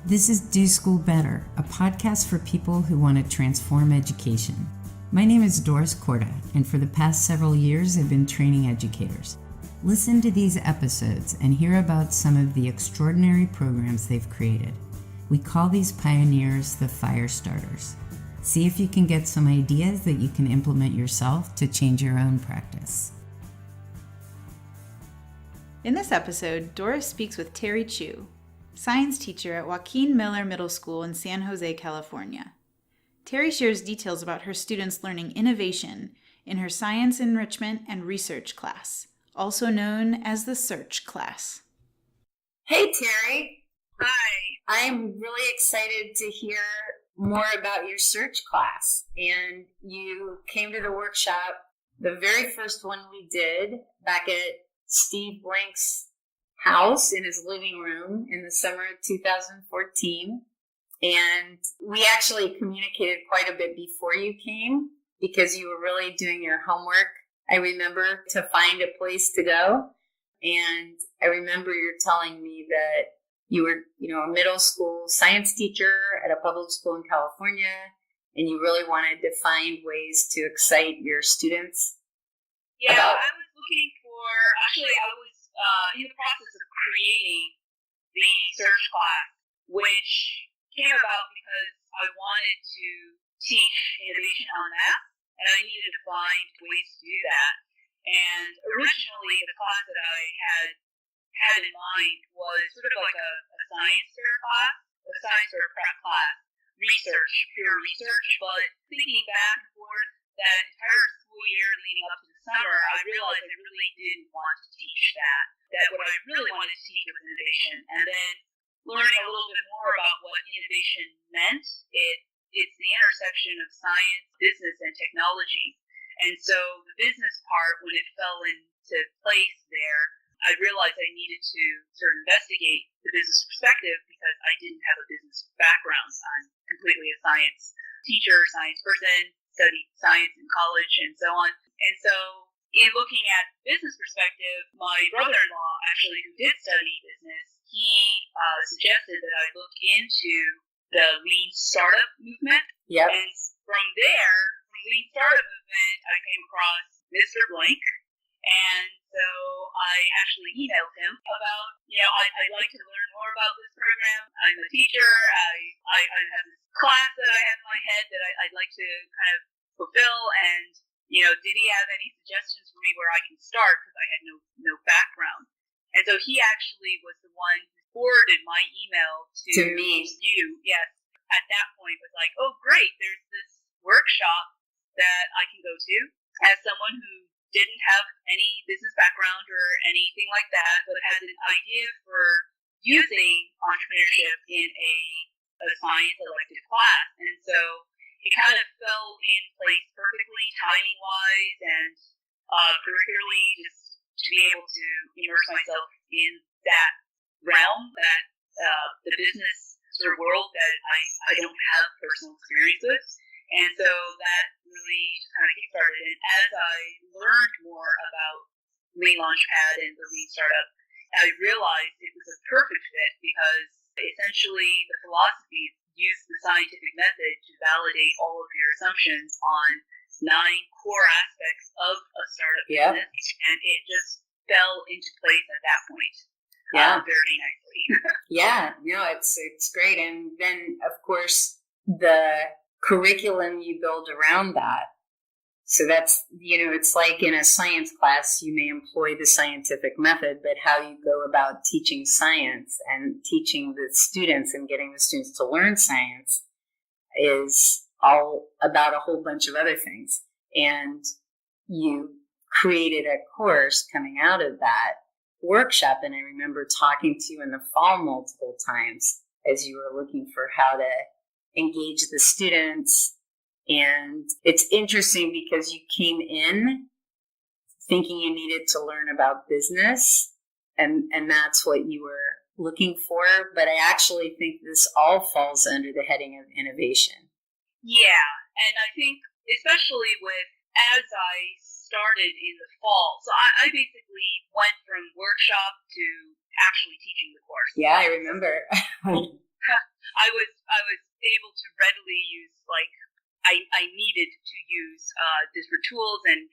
This is Do School Better, a podcast for people who want to transform education. My name is Doris Korda, and for the past several years, I've been training educators. Listen to these episodes and hear about some of the extraordinary programs they've created. We call these pioneers the fire starters. See if you can get some ideas that you can implement yourself to change your own practice. In this episode, Doris speaks with Terry Chou, science teacher at Joaquin Miller Middle School in San Jose, California. Terry shares details about her students learning innovation in her Science Enrichment and Research class, also known as the Search class. Hey, Terry. Hi. I'm really excited to hear more about your Search class. And you came to the workshop, the very first one we did, back at Steve Blank's house in his living room in the summer of 2014. And we actually communicated quite a bit before you came because you were really doing your homework, I remember, to find a place to go. And I remember you're telling me that you were, a middle school science teacher at a public school in California, and you really wanted to find ways to excite your students. Yeah, I was looking for, I was in the process of creating the Search class, which came about because I wanted to teach innovation on math, and I needed to find ways to do that. And originally, the class that I had in mind was sort of like a science class, a science or prep class, pure research, but thinking back and forth that entire school year leading up to the summer, I realized I really didn't want to teach that what I really wanted to teach was innovation. And then learning a little bit more about what innovation meant, it's the intersection of science, business, and technology. And so the business part, when it fell into place there, I realized I needed to sort of investigate the business perspective because I didn't have a business background. I'm completely a science teacher, science person, studied science in college and so on. And so in looking at business perspective, my brother-in-law, actually, who did study business, he suggested that I look into the lean startup movement. Yep. And from there, the lean startup movement, I came across Mr. Blank. And so I actually emailed him about, I'd like to learn more about this program. I'm a teacher. I have this class that I have in my head that I'd like to kind of fulfill. And, did he have any suggestions for me where I can start? Because I had no background. And so he actually was the one who forwarded my email to me. You. Yes. At that point was like, oh, great. There's this workshop that I can go to as someone who didn't have any business background or anything like that, but had an idea for using entrepreneurship in a science elective class. And so it kind of fell in place perfectly, timing-wise, and curricularly, just to be able to immerse myself in that realm, that the business sort of world that I don't have personal experience with. And so that really kind of kickstarted. And as I learned more about Lean Launchpad and the Lean Startup, I realized it was a perfect fit because essentially the philosophy used the scientific method to validate all of your assumptions on 9 core aspects of a startup business. And it just fell into place at that point. Very nicely. It's great. And then, of course, the curriculum you build around that. So that's, it's like in a science class, you may employ the scientific method, but how you go about teaching science and teaching the students and getting the students to learn science is all about a whole bunch of other things. And you created a course coming out of that workshop. And I remember talking to you in the fall multiple times as you were looking for how to engage the students. And it's interesting because you came in thinking you needed to learn about business, and that's what you were looking for. But I actually think this all falls under the heading of innovation. Yeah, and I think especially as I started in the fall, so I basically went from workshop to actually teaching the course. Yeah, I remember. the tools and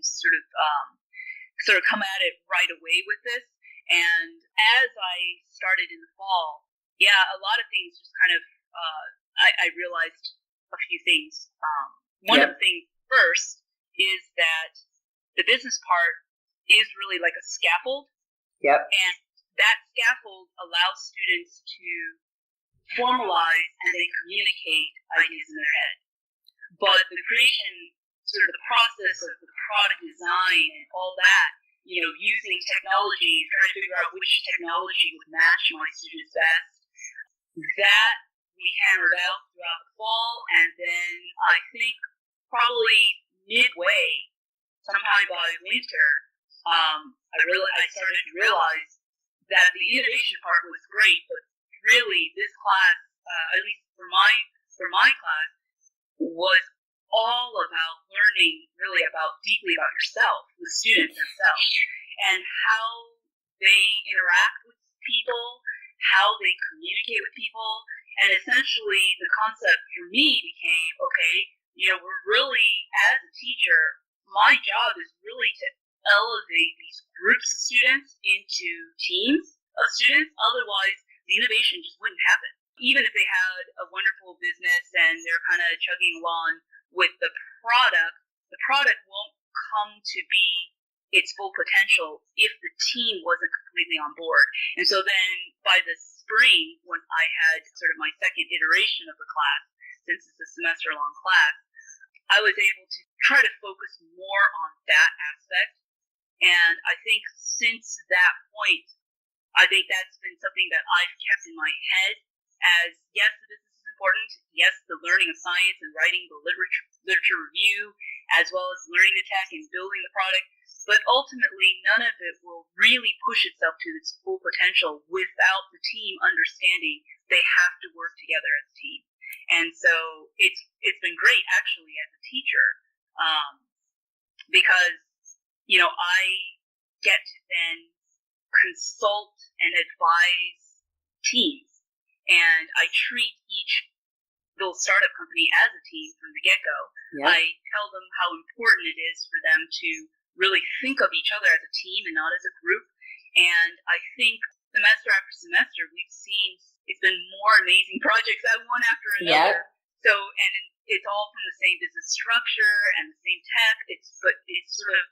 sort of come at it right away with this. And as I started in the fall, a lot of things just kind of, I realized a few things. One of the things first is that the business part is really like a scaffold. Yep. And that scaffold allows students to formalize and they communicate ideas in their head. But the creation, sort of the process of the product design and all that, using technology, trying to figure out which technology would match my students best, that we hammered out throughout the fall. And then I think probably midway, sometime by winter, I started to realize that the innovation part was great, but really this class, at least for my class, was all about learning really deeply about yourself, the students themselves, and how they interact with people, how they communicate with people. And essentially the concept for me became, okay, we're really, as a teacher, my job is really to elevate these groups of students into teams of students. Otherwise, the innovation just wouldn't happen. Even if they had a wonderful business and they're kind of chugging along with the product won't come to be its full potential if the team wasn't completely on board. And so then by the spring, when I had sort of my second iteration of the class, since it's a semester-long class, I was able to try to focus more on that aspect. And I think since that point, I think that's been something that I've kept in my head as, yes, the business is important. Yes, the learning of science and writing the literature review, as well as learning the tech and building the product. But ultimately, none of it will really push itself to its full potential without the team understanding they have to work together as a team. And so it's been great, actually, as a teacher, because, I get to then consult and advise teams. And I treat each little startup company as a team from the get-go. Yep. I tell them how important it is for them to really think of each other as a team and not as a group. And I think semester after semester, we've seen it's been more amazing projects, one after another. Yep. So, and it's all from the same business structure and the same tech. It's sort of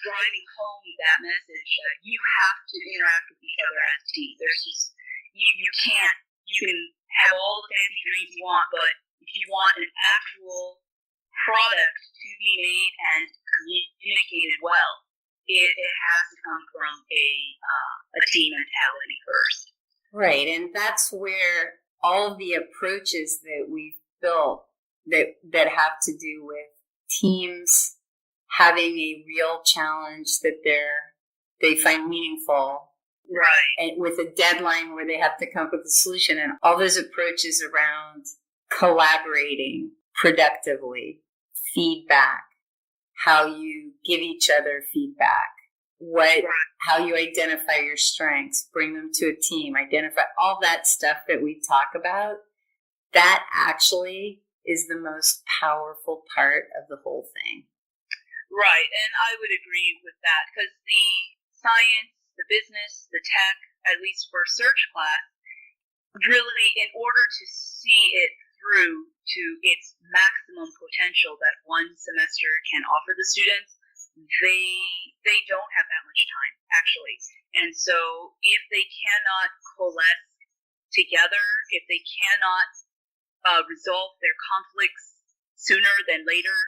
driving home that message that you have to interact with each other as a team. There's just, you can have all the fancy dreams you want, but if you want an actual product to be made and communicated well, it has to come from a team mentality first. Right, and that's where all of the approaches that we've built that have to do with teams having a real challenge that they find meaningful. Right. And with a deadline where they have to come up with a solution, and all those approaches around collaborating productively, feedback, how you give each other feedback, how you identify your strengths, bring them to a team, identify all that stuff that we talk about. That actually is the most powerful part of the whole thing. Right, and I would agree with that, because the science, the business, the tech, at least for search class, really, in order to see it through to its maximum potential that one semester can offer the students, they don't have that much time, actually. And so if they cannot coalesce together, if they cannot resolve their conflicts sooner than later,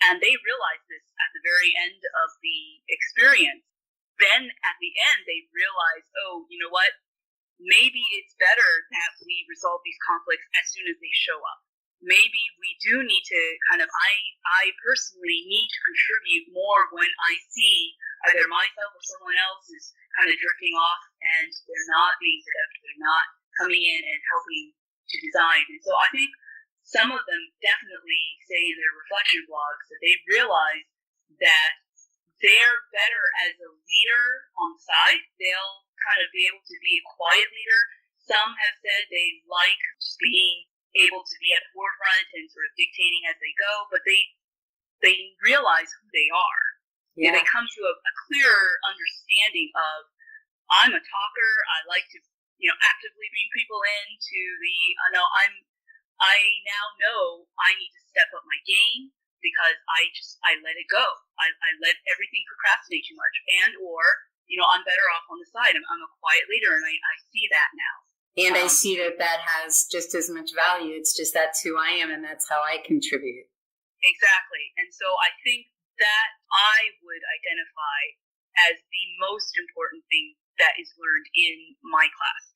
and they realize this at the very end of the experience, then at the end they realize, oh, you know what? Maybe it's better that we resolve these conflicts as soon as they show up. Maybe we do need to I personally need to contribute more when I see either myself or someone else is kind of drifting off and they're not being productive, they're not coming in and helping to design. And so I think some of them definitely say in their reflection blogs that they realize that they're better as a leader on the side. They'll kind of be able to be a quiet leader. Some have said they like just being able to be at the forefront and sort of dictating as they go, but they realize who they are. Yeah. And they come to a clearer understanding of, I'm a talker. I like to, actively bring people into I now know I need to step up my game because I let it go. I let everything procrastinate too much, I'm better off on the side. I'm a quiet leader, and I see that now. And I see that has just as much value. It's just that's who I am, and that's how I contribute. Exactly. And so I think that I would identify as the most important thing that is learned in my class.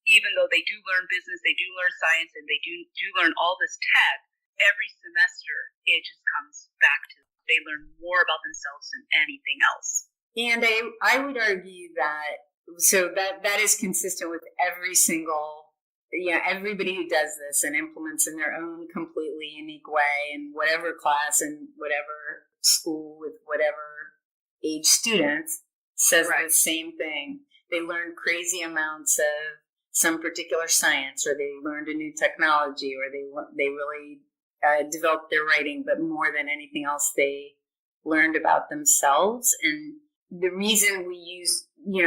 Even though they do learn business, they do learn science, and they do learn all this tech, every semester it just comes back to they learn more about themselves than anything else. And I would argue that is consistent with every single, everybody who does this and implements in their own completely unique way in whatever class and whatever school with whatever age students says the same thing. They learn crazy amounts of some particular science, or they learned a new technology, or they really developed their writing, but more than anything else, they learned about themselves. And the reason we use, we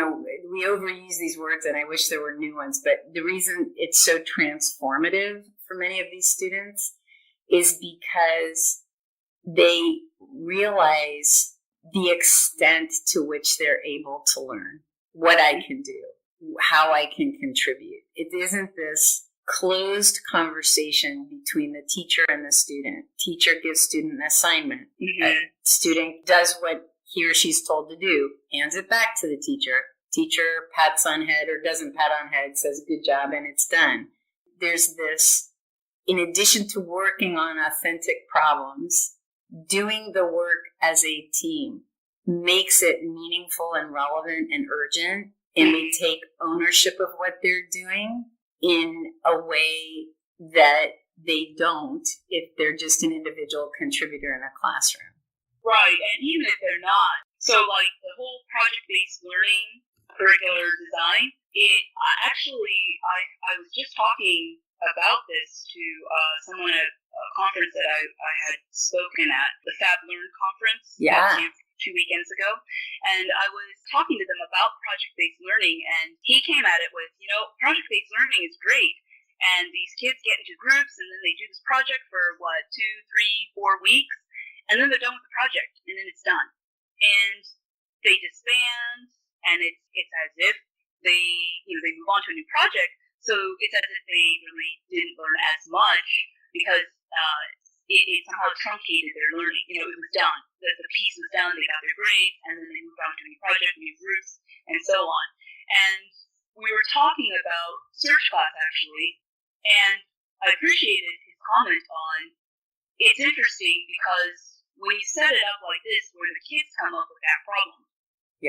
overuse these words, and I wish there were new ones, but the reason it's so transformative for many of these students is because they realize the extent to which they're able to learn, what I can do, how I can contribute. It isn't this closed conversation between the teacher and the student. Teacher gives student an assignment. Mm-hmm. Student does what he or she's told to do, hands it back to the teacher. Teacher pats on head or doesn't pat on head, says good job, and it's done. There's this, in addition to working on authentic problems, doing the work as a team makes it meaningful and relevant and urgent. And they take ownership of what they're doing in a way that they don't if they're just an individual contributor in a classroom. Right, and even if they're not. So, like, the whole project-based learning curricular design, I was just talking about this to someone at a conference that I had spoken at, the Fab Learn conference. Yeah. 2 weekends ago, and I was talking to them about project-based learning, and he came at it with, project-based learning is great, and these kids get into groups, and then they do this project for 2, 3, 4 weeks, and then they're done with the project, and then it's done, and they disband, and it's as if they move on to a new project, so it's as if they really didn't learn as much because it somehow truncated their learning. It was done. The piece was done, they got their grade, and then they moved on to a new project, new groups, and so on. And we were talking about search class, actually, and I appreciated his comment on, it's interesting because when you set it up like this, where the kids come up with that problem,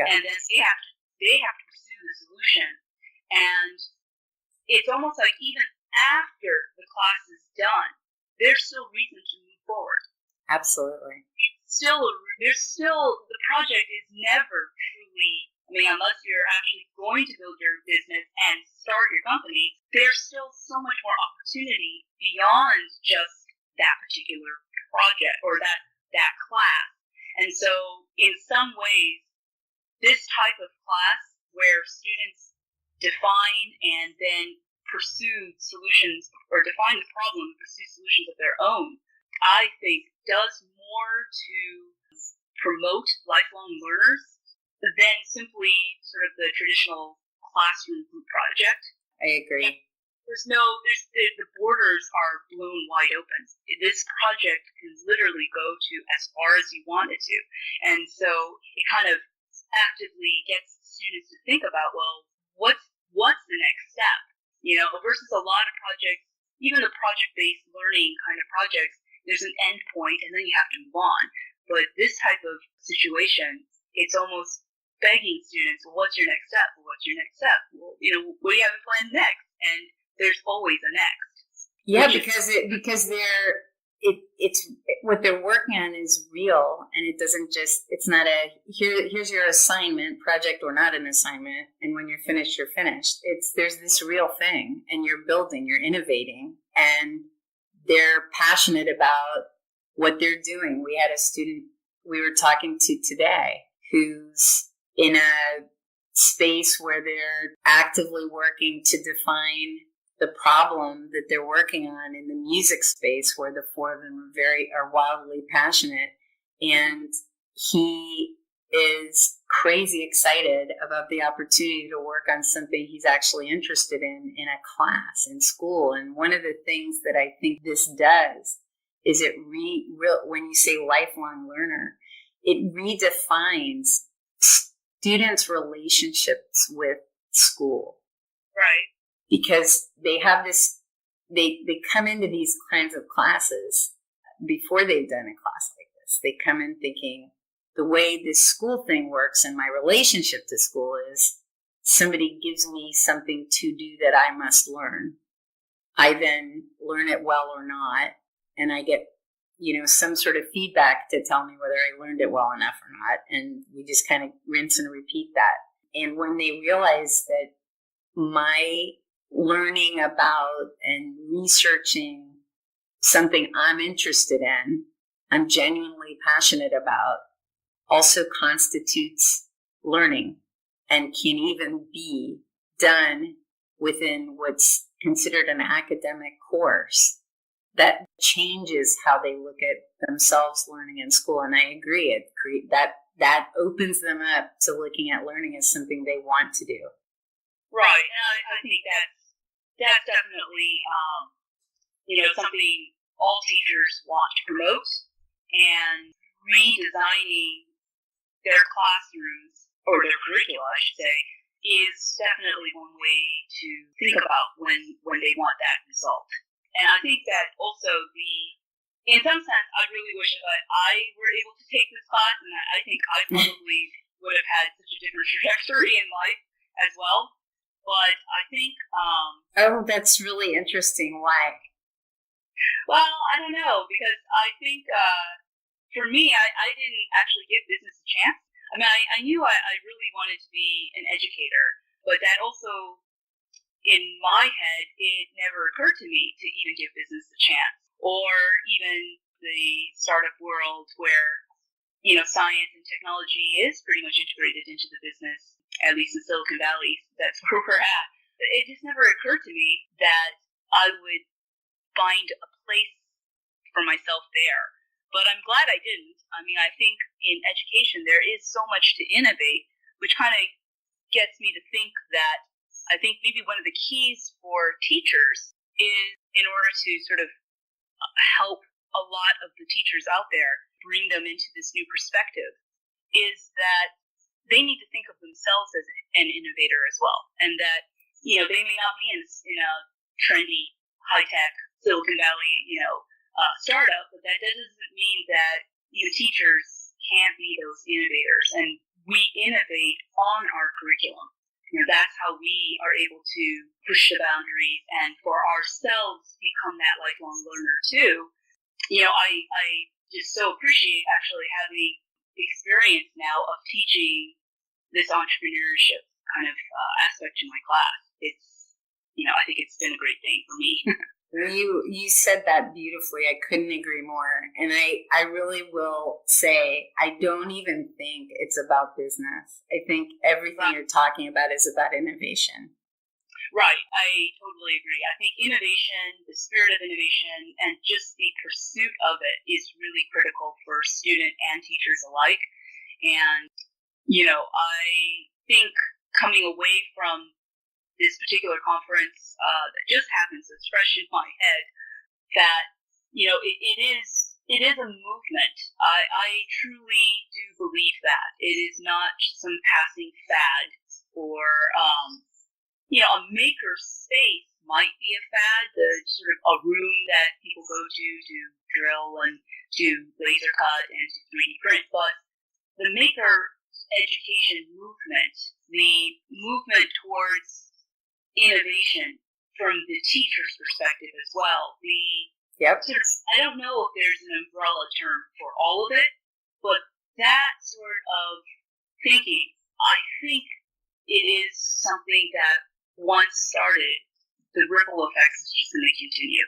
and then they have to pursue the solution, and it's almost like even after the class is done, there's still reason to move forward. Absolutely. The project is never truly, unless you're actually going to build your business and start your company, there's still so much more opportunity beyond just that particular project or that class. And so in some ways, this type of class where students define and then pursue solutions, or define the problem and pursue solutions of their own, I think does more to promote lifelong learners than simply sort of the traditional classroom group project. I agree. The borders are blown wide open. This project can literally go to as far as you want it to. And so it kind of actively gets students to think about, well, what's the next step? Versus a lot of projects, even the project-based learning kind of projects, there's an end point and then you have to move on. But this type of situation, it's almost begging students, well, what's your next step? Well, what's your next step? Well, what do you have in plan next? And there's always a next. Yeah, because it's what they're working on is real, and it doesn't just, it's not here's your assignment, project or not an assignment, and when you're finished, you're finished. There's this real thing, and you're building, you're innovating, and they're passionate about what they're doing. We had a student we were talking to today who's in a space where they're actively working to define the problem that they're working on in the music space, where the four of them are wildly passionate. And he is crazy excited about the opportunity to work on something he's actually interested in a class, in school. And one of the things that I think this does is when you say lifelong learner, it redefines students' relationships with school. Right. Because they have this, they come into these kinds of classes before they've done a class like this. They come in thinking, the way this school thing works and my relationship to school is somebody gives me something to do that I must learn. I then learn it well or not, and I get, some sort of feedback to tell me whether I learned it well enough or not. And we just kind of rinse and repeat that. And when they realize that my learning about and researching something I'm interested in, I'm genuinely passionate about, also constitutes learning and can even be done within what's considered an academic course, that changes how they look at themselves learning in school. And I agree, that opens them up to looking at learning as something they want to do. Right, and I think that's definitely something all teachers want to promote, and redesigning their classrooms, or their curricula, I should say, is definitely one way to think about when they want that result. And I think that also in some sense, I really wish that I were able to take this class, and I think I probably would have had such a different trajectory in life as well. But I think... oh, that's really interesting. Why? Well, I don't know, because I think for me, I didn't actually give business a chance. I mean, I knew I really wanted to be an educator, but that also, in my head, it never occurred to me to even give business a chance, or even the startup world where, science and technology is pretty much integrated into the business, at least in Silicon Valley. That's where we're at. It just never occurred to me that I would find a place for myself there. But I'm glad I didn't. I mean, I think in education there is so much to innovate, which kind of gets me to think that I think maybe one of the keys for teachers is, in order to sort of help a lot of the teachers out there, bring them into this new perspective, is that they need to think of themselves as an innovator as well. And that, they may not be in a trendy, high-tech Silicon Valley, startup, but that doesn't mean that teachers can't be those innovators. And we innovate on our curriculum. That's how we are able to push the boundaries and for ourselves become that lifelong learner too. I just so appreciate actually having experience now of teaching this entrepreneurship kind of aspect to my class. It's, I think it's been a great thing for me. You said that beautifully. I couldn't agree more. And I really will say, I don't even think it's about business. I think everything you're talking about is about innovation. Right. I totally agree. I think innovation, the spirit of innovation, and just the pursuit of it is really critical for student and teachers alike. And, I think coming away from this particular conference that just happened, so it's fresh in my head, that, it is a movement. I truly do believe that. It is not some passing fad, or, a maker space might be a fad, the sort of a room that people go to drill and to laser cut and to 3D print, but the maker education movement, the movement towards innovation from the teacher's perspective as well. I don't know if there's an umbrella term for all of it, but that sort of thinking, I think it is something that once started, the ripple effects is just going to continue.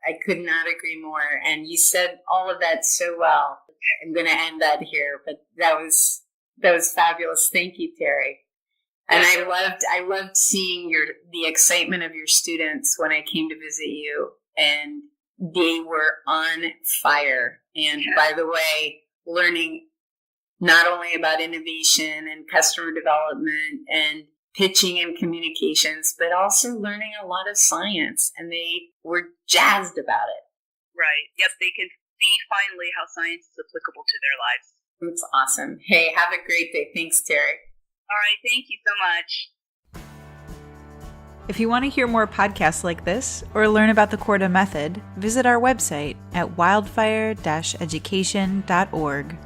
I could not agree more. And you said all of that so well. I'm going to end that here, but that was fabulous. Thank you, Terry. And I loved seeing the excitement of your students when I came to visit you, and they were on fire. And by the way, learning not only about innovation and customer development and pitching and communications, but also learning a lot of science. And they were jazzed about it. Right. Yes, they can see finally how science is applicable to their lives. That's awesome. Hey, have a great day. Thanks, Terry. All right. Thank you so much. If you want to hear more podcasts like this or learn about the Korda method, visit our website at wildfire-education.org.